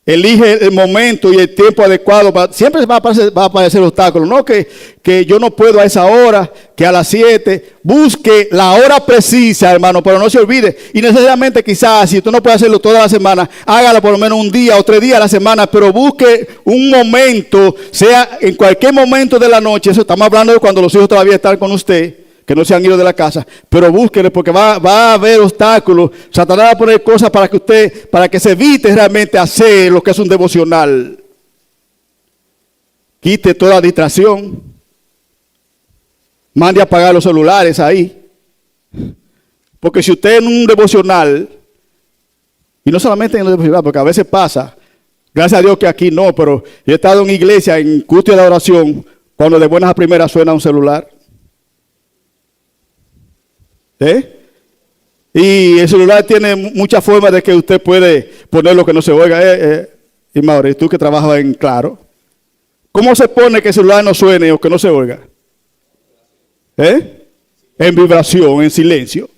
Elige el momento y el tiempo adecuado. Siempre va a aparecer obstáculos. No que yo no puedo a esa hora, que a las 7. Busque la hora precisa, hermano, pero no se olvide. Y necesariamente quizás, si usted no puede hacerlo toda la semana, hágalo por lo menos un día o 3 días a la semana, pero busque un momento, sea en cualquier momento de la noche. Eso estamos hablando de cuando los hijos todavía están con usted, que no se han ido de la casa, pero búsquenle porque va a haber obstáculos. Satanás va a poner cosas para que se evite realmente hacer lo que es un devocional. Quite toda distracción. mande a apagar los celulares ahí. Porque si usted en un devocional, y no solamente en el devocional, porque a veces pasa, gracias a Dios que aquí no, pero yo he estado en iglesia, en culto de adoración, cuando de buenas a primeras suena un celular. Y el celular tiene muchas formas de que usted puede poner lo que no se oiga. Y Mauri, tú que trabajas en Claro, ¿cómo se pone que el celular no suene o que no se oiga? En vibración, en silencio.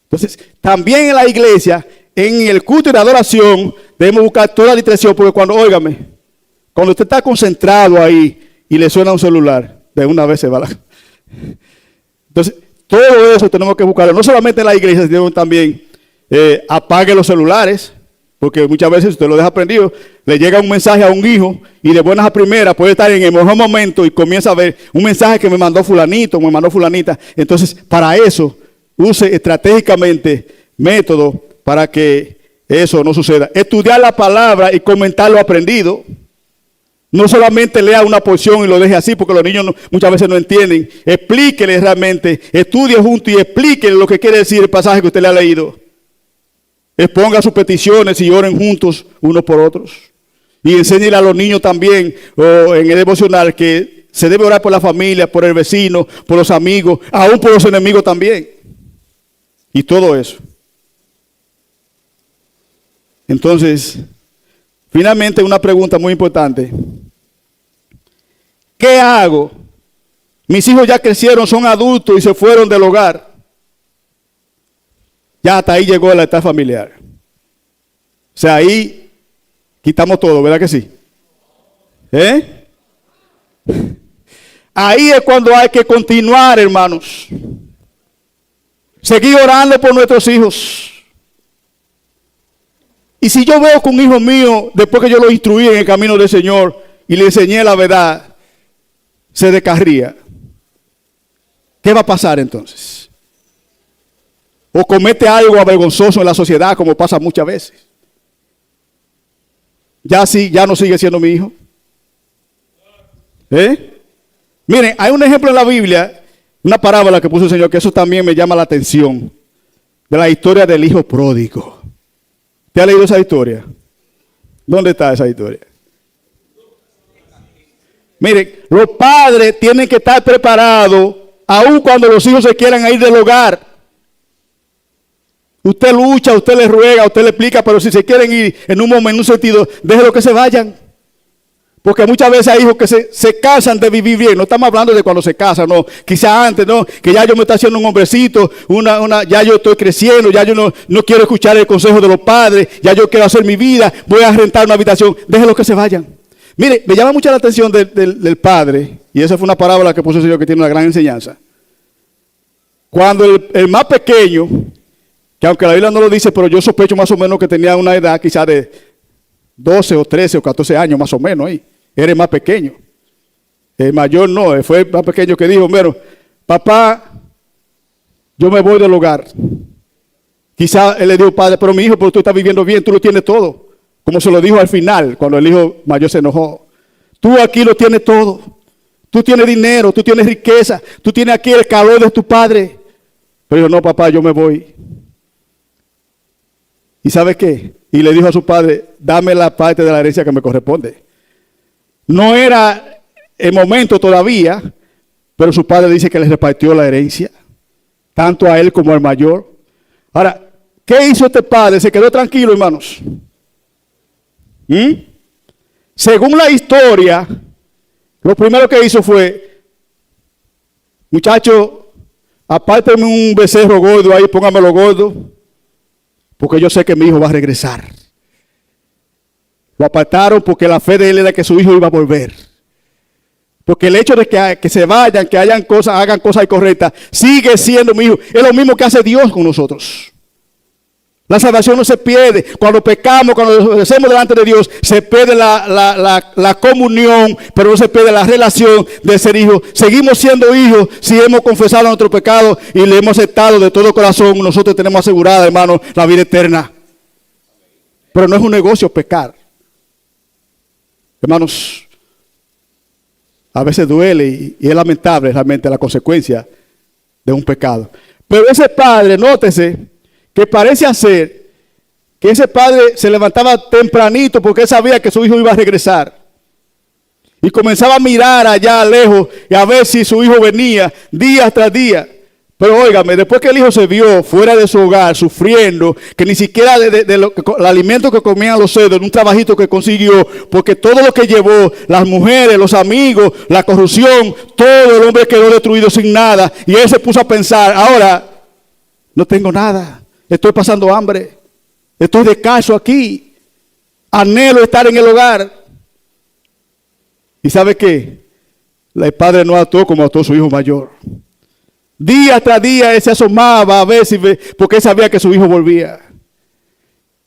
Entonces, también en la iglesia, en el culto de adoración, debemos buscar toda la distracción, porque óigame, cuando usted está concentrado ahí y le suena un celular, de una vez se va la... Entonces, todo eso tenemos que buscarlo, no solamente en la iglesia, sino también apague los celulares, porque muchas veces usted lo deja prendido, le llega un mensaje a un hijo y de buenas a primeras puede estar en el mejor momento y comienza a ver un mensaje que me mandó fulanito, me mandó fulanita. Entonces, para eso, use estratégicamente métodos para que eso no suceda. Estudiar la palabra y comentar lo aprendido. No solamente lea una porción y lo deje así, porque los niños muchas veces no entienden. Explíquele realmente, estudie junto y explíquele lo que quiere decir el pasaje que usted le ha leído. Exponga sus peticiones y oren juntos unos por otros. Y enséñele a los niños también, o en el devocional, que se debe orar por la familia, por el vecino, por los amigos, aún por los enemigos también. Y todo eso. Entonces, finalmente una pregunta muy importante. ¿Qué hago? Mis hijos ya crecieron, son adultos y se fueron del hogar. Ya hasta ahí llegó la etapa familiar. O sea, ahí quitamos todo, ¿verdad que sí? Ahí es cuando hay que continuar, hermanos. Seguir orando por nuestros hijos. Y si yo veo que un hijo mío, después que yo lo instruí en el camino del Señor y le enseñé la verdad, se descarría, ¿qué va a pasar entonces? O comete algo avergonzoso en la sociedad, como pasa muchas veces. Ya no sigue siendo mi hijo. Miren, hay un ejemplo en la Biblia, una parábola que puso el Señor, que eso también me llama la atención, de la historia del hijo pródigo. ¿Te ha leído esa historia? ¿Dónde está esa historia? Miren, los padres tienen que estar preparados, aun cuando los hijos se quieran ir del hogar. Usted lucha, usted les ruega, usted le explica, pero si se quieren ir en un momento, en un sentido, déjenlo que se vayan. Porque muchas veces hay hijos que se cansan de vivir bien. No estamos hablando de cuando se casan, no. Quizá antes, no. Que ya yo me estoy haciendo un hombrecito, ya yo estoy creciendo, ya yo no quiero escuchar el consejo de los padres, ya yo quiero hacer mi vida, voy a rentar una habitación. Déjenlos que se vayan. Mire, me llama mucho la atención del padre, y esa fue una parábola que puso el Señor que tiene una gran enseñanza. Cuando el más pequeño, que aunque la Biblia no lo dice, pero yo sospecho más o menos que tenía una edad quizá de 12 o 13 o 14 años más o menos ahí. Era el más pequeño. El mayor no, fue el más pequeño que dijo, bueno, papá, yo me voy del hogar. Quizá él le dijo, padre, pero mi hijo, pero tú estás viviendo bien, tú lo tienes todo. Como se lo dijo al final, cuando el hijo mayor se enojó. Tú aquí lo tienes todo. Tú tienes dinero, tú tienes riqueza, tú tienes aquí el calor de tu padre. Pero dijo, no, papá, yo me voy. ¿Y sabe qué? Y le dijo a su padre, dame la parte de la herencia que me corresponde. No era el momento todavía, pero su padre dice que le repartió la herencia, tanto a él como al mayor. Ahora, ¿qué hizo este padre? Se quedó tranquilo, hermanos. Según la historia, lo primero que hizo fue, muchacho, apárteme un becerro gordo ahí, póngamelo gordo, porque yo sé que mi hijo va a regresar. Lo apartaron porque la fe de él era que su hijo iba a volver. Porque el hecho de que se vayan, que hagan cosas incorrectas, sigue siendo mi hijo. Es lo mismo que hace Dios con nosotros. La salvación no se pierde. Cuando pecamos, cuando hacemos delante de Dios, se pierde la comunión, pero no se pierde la relación de ser hijo. Seguimos siendo hijos si hemos confesado nuestro pecado y le hemos aceptado de todo corazón. Nosotros tenemos asegurada, hermano, la vida eterna. Pero no es un negocio pecar. Hermanos, A veces duele y es lamentable realmente la consecuencia de un pecado. Pero ese padre, nótese que parece ser que ese padre se levantaba tempranito porque él sabía que su hijo iba a regresar. Y comenzaba a mirar allá lejos y a ver si su hijo venía día tras día. Pero óigame, después que el hijo se vio fuera de su hogar, sufriendo, que ni siquiera el alimento que comían los cerdos, en un trabajito que consiguió, porque todo lo que llevó, las mujeres, los amigos, la corrupción, todo el hombre quedó destruido sin nada. Y él se puso a pensar, ahora no tengo nada, estoy pasando hambre, estoy descalzo aquí, anhelo estar en el hogar. ¿Y sabe qué? El padre no actuó como actuó su hijo mayor. Día tras día él se asomaba a ver si, porque él sabía que su hijo volvía.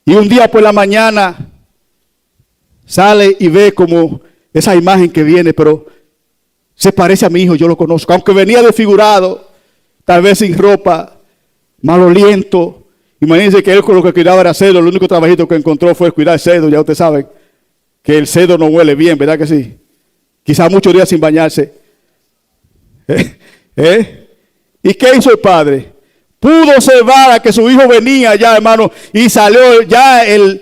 Y un día por la mañana sale y ve como esa imagen que viene, pero se parece a mi hijo, yo lo conozco. Aunque venía desfigurado, tal vez sin ropa, maloliento. Imagínense que él con lo que cuidaba era cerdo, el único trabajito que encontró fue cuidar cerdo. Ya ustedes saben que el cerdo no huele bien, ¿verdad que sí? Quizás muchos días sin bañarse. ¿Y qué hizo el padre? Pudo observar a que su hijo venía ya, hermano, y salió, ya el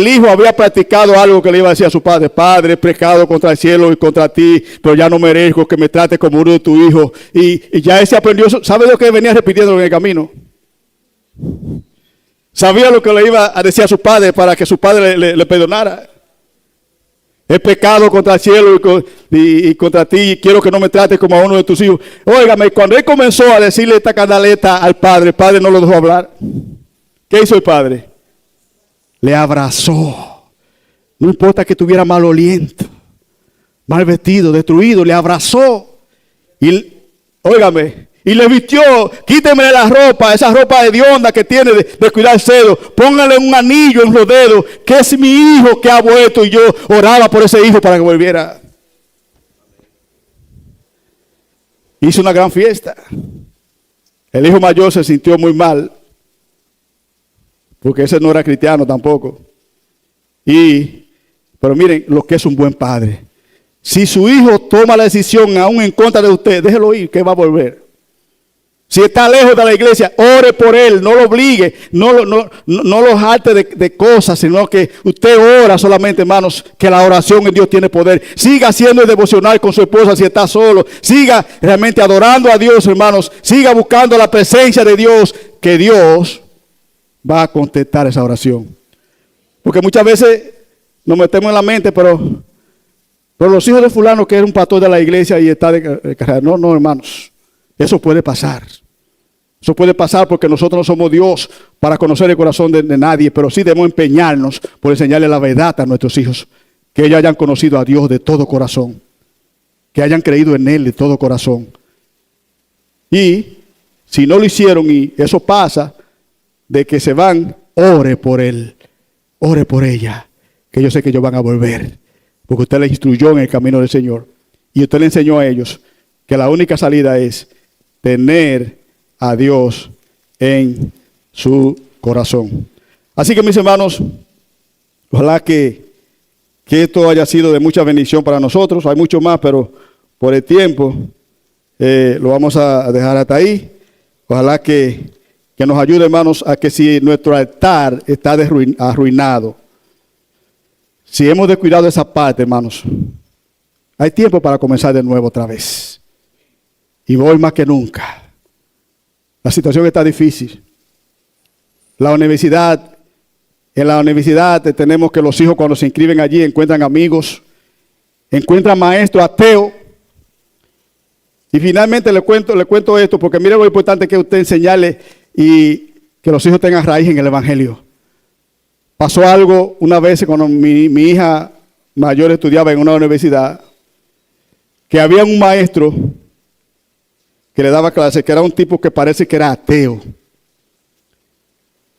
hijo había practicado algo que le iba a decir a su padre: Padre, he pecado contra el cielo y contra ti, pero ya no merezco que me trate como uno de tus hijos. Y ya ese aprendió, ¿sabe lo que venía repitiendo en el camino? Sabía lo que le iba a decir a su padre para que su padre le perdonara. He pecado contra el cielo y contra ti, y quiero que no me trates como a uno de tus hijos. Óigame, cuando él comenzó a decirle esta cantaleta al padre, el padre no lo dejó hablar. ¿Qué hizo el padre? Le abrazó. No importa que tuviera maloliento, mal vestido, destruido, le abrazó. Y, óigame, y le vistió: quíteme la ropa, esa ropa hedionda que tiene de cuidar cerdo, póngale un anillo en los dedos, que es mi hijo que ha vuelto. Y yo oraba por ese hijo para que volviera. Hizo una gran fiesta. El hijo mayor se sintió muy mal, porque ese no era cristiano tampoco. Pero miren lo que es un buen padre. Si su hijo toma la decisión aún en contra de usted, déjelo ir, que va a volver. Si está lejos de la iglesia, ore por él, no lo obligue, no lo jarte de cosas, sino que usted ora solamente, hermanos, que la oración en Dios tiene poder. Siga haciendo el devocional con su esposa si está solo. Siga realmente adorando a Dios, hermanos. Siga buscando la presencia de Dios, que Dios va a contestar esa oración. Porque muchas veces nos metemos en la mente, pero los hijos de fulano que era un pastor de la iglesia y está de carrera. No, hermanos. Eso puede pasar. Eso puede pasar porque nosotros no somos Dios para conocer el corazón de nadie, pero sí debemos empeñarnos por enseñarle la verdad a nuestros hijos, que ellos hayan conocido a Dios de todo corazón, que hayan creído en Él de todo corazón. Y si no lo hicieron y eso pasa, de que se van, ore por él, ore por ella, que yo sé que ellos van a volver, porque usted les instruyó en el camino del Señor y usted le enseñó a ellos que la única salida es tener a Dios en su corazón. Así que, mis hermanos, ojalá que esto haya sido de mucha bendición para nosotros. Hay mucho más, pero por el tiempo lo vamos a dejar hasta ahí. Ojalá que nos ayude, hermanos, a que si nuestro altar está arruinado, si hemos descuidado esa parte, hermanos, hay tiempo para comenzar de nuevo otra vez. Y hoy más que nunca. La situación está difícil. En la universidad tenemos que los hijos cuando se inscriben allí encuentran amigos, encuentran maestros ateos. Y finalmente le cuento esto porque mire lo importante que usted enseñarle y que los hijos tengan raíz en el Evangelio. Pasó algo una vez cuando mi hija mayor estudiaba en una universidad, que había un maestro que le daba clases, que era un tipo que parece que era ateo.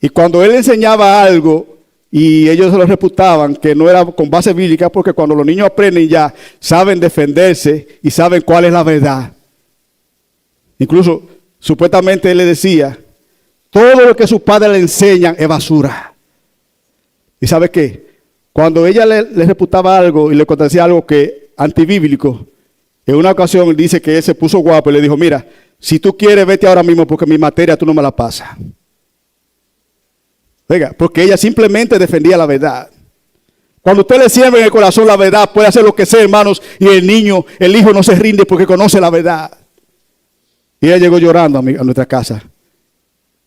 Y cuando él enseñaba algo y ellos se lo reputaban, que no era con base bíblica, porque cuando los niños aprenden ya saben defenderse y saben cuál es la verdad. Incluso supuestamente él le decía: todo lo que sus padres le enseñan es basura. ¿Y sabe qué? Cuando ella le reputaba algo y le contradecía algo que antibíblico, En una ocasión dice que él se puso guapo y le dijo, mira, si tú quieres, vete ahora mismo porque mi materia tú no me la pasas. Oiga, porque ella simplemente defendía la verdad. Cuando usted le siembra en el corazón la verdad, puede hacer lo que sea, hermanos, y el niño, el hijo no se rinde porque conoce la verdad. Y ella llegó llorando a nuestra casa.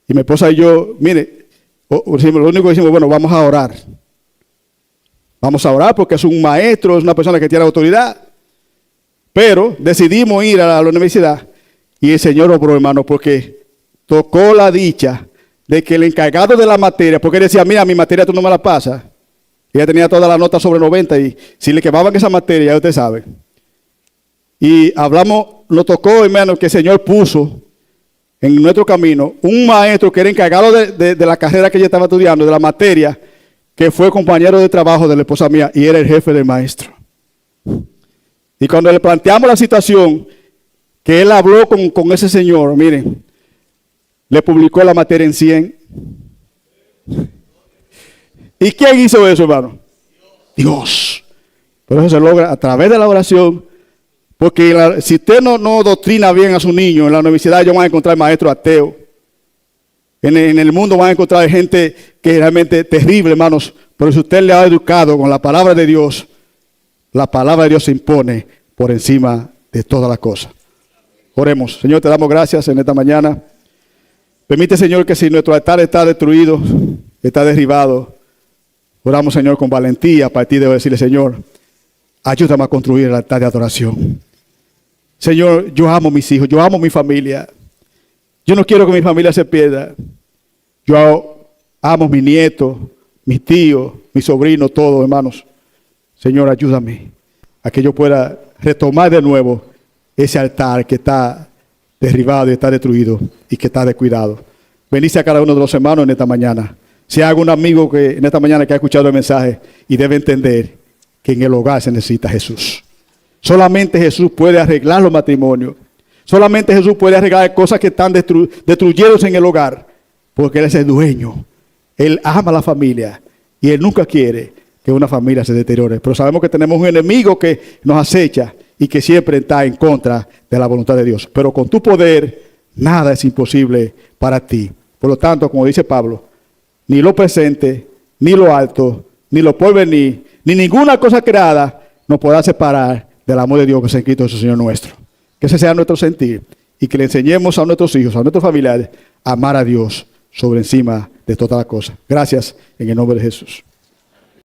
Y mi esposa y yo, mire, lo único que decimos, bueno, vamos a orar. Vamos a orar porque es un maestro, es una persona que tiene autoridad. Pero decidimos ir a la universidad y el Señor obró, hermano, porque tocó la dicha de que el encargado de la materia, porque él decía, mira, mi materia tú no me la pasas. Ella tenía toda la nota sobre 90 y si le quemaban esa materia, ya usted sabe. Y hablamos, nos tocó, hermano, que el Señor puso en nuestro camino un maestro que era encargado de la carrera que ella estaba estudiando, de la materia, que fue compañero de trabajo de la esposa mía y era el jefe del maestro. Y cuando le planteamos la situación, que él habló con ese señor, miren, le publicó la materia en 100. ¿Y quién hizo eso, hermano? Dios. Por eso se logra a través de la oración, porque si usted no doctrina bien a su niño, en la universidad ellos van a encontrar maestros ateos. En el mundo van a encontrar gente que es realmente terrible, hermanos. Pero si usted le ha educado con la palabra de Dios, la palabra de Dios se impone por encima de todas las cosas. Oremos. Señor, te damos gracias en esta mañana. Permite, Señor, que si nuestro altar está destruido, está derribado, oramos, Señor, con valentía a partir de hoy decirle, Señor, ayúdame a construir el altar de adoración. Señor, yo amo a mis hijos, yo amo a mi familia. Yo no quiero que mi familia se pierda. Yo amo a mis nietos, mis tíos, mis sobrinos, todos, hermanos. Señor, ayúdame a que yo pueda retomar de nuevo ese altar que está derribado y está destruido y que está descuidado. Bendice a cada uno de los hermanos en esta mañana. Si hay algún amigo que en esta mañana que ha escuchado el mensaje y debe entender que en el hogar se necesita Jesús. Solamente Jesús puede arreglar los matrimonios. Solamente Jesús puede arreglar cosas que están destruyéndose en el hogar. Porque Él es el dueño. Él ama a la familia. Y Él nunca quiere que una familia se deteriore. Pero sabemos que tenemos un enemigo que nos acecha y que siempre está en contra de la voluntad de Dios. Pero con tu poder, nada es imposible para ti. Por lo tanto, como dice Pablo, ni lo presente, ni lo alto, ni lo porvenir, ni ninguna cosa creada nos podrá separar del amor de Dios que es en Cristo Jesús, Señor nuestro. Que ese sea nuestro sentir y que le enseñemos a nuestros hijos, a nuestros familiares, a amar a Dios sobre encima de todas las cosas. Gracias en el nombre de Jesús.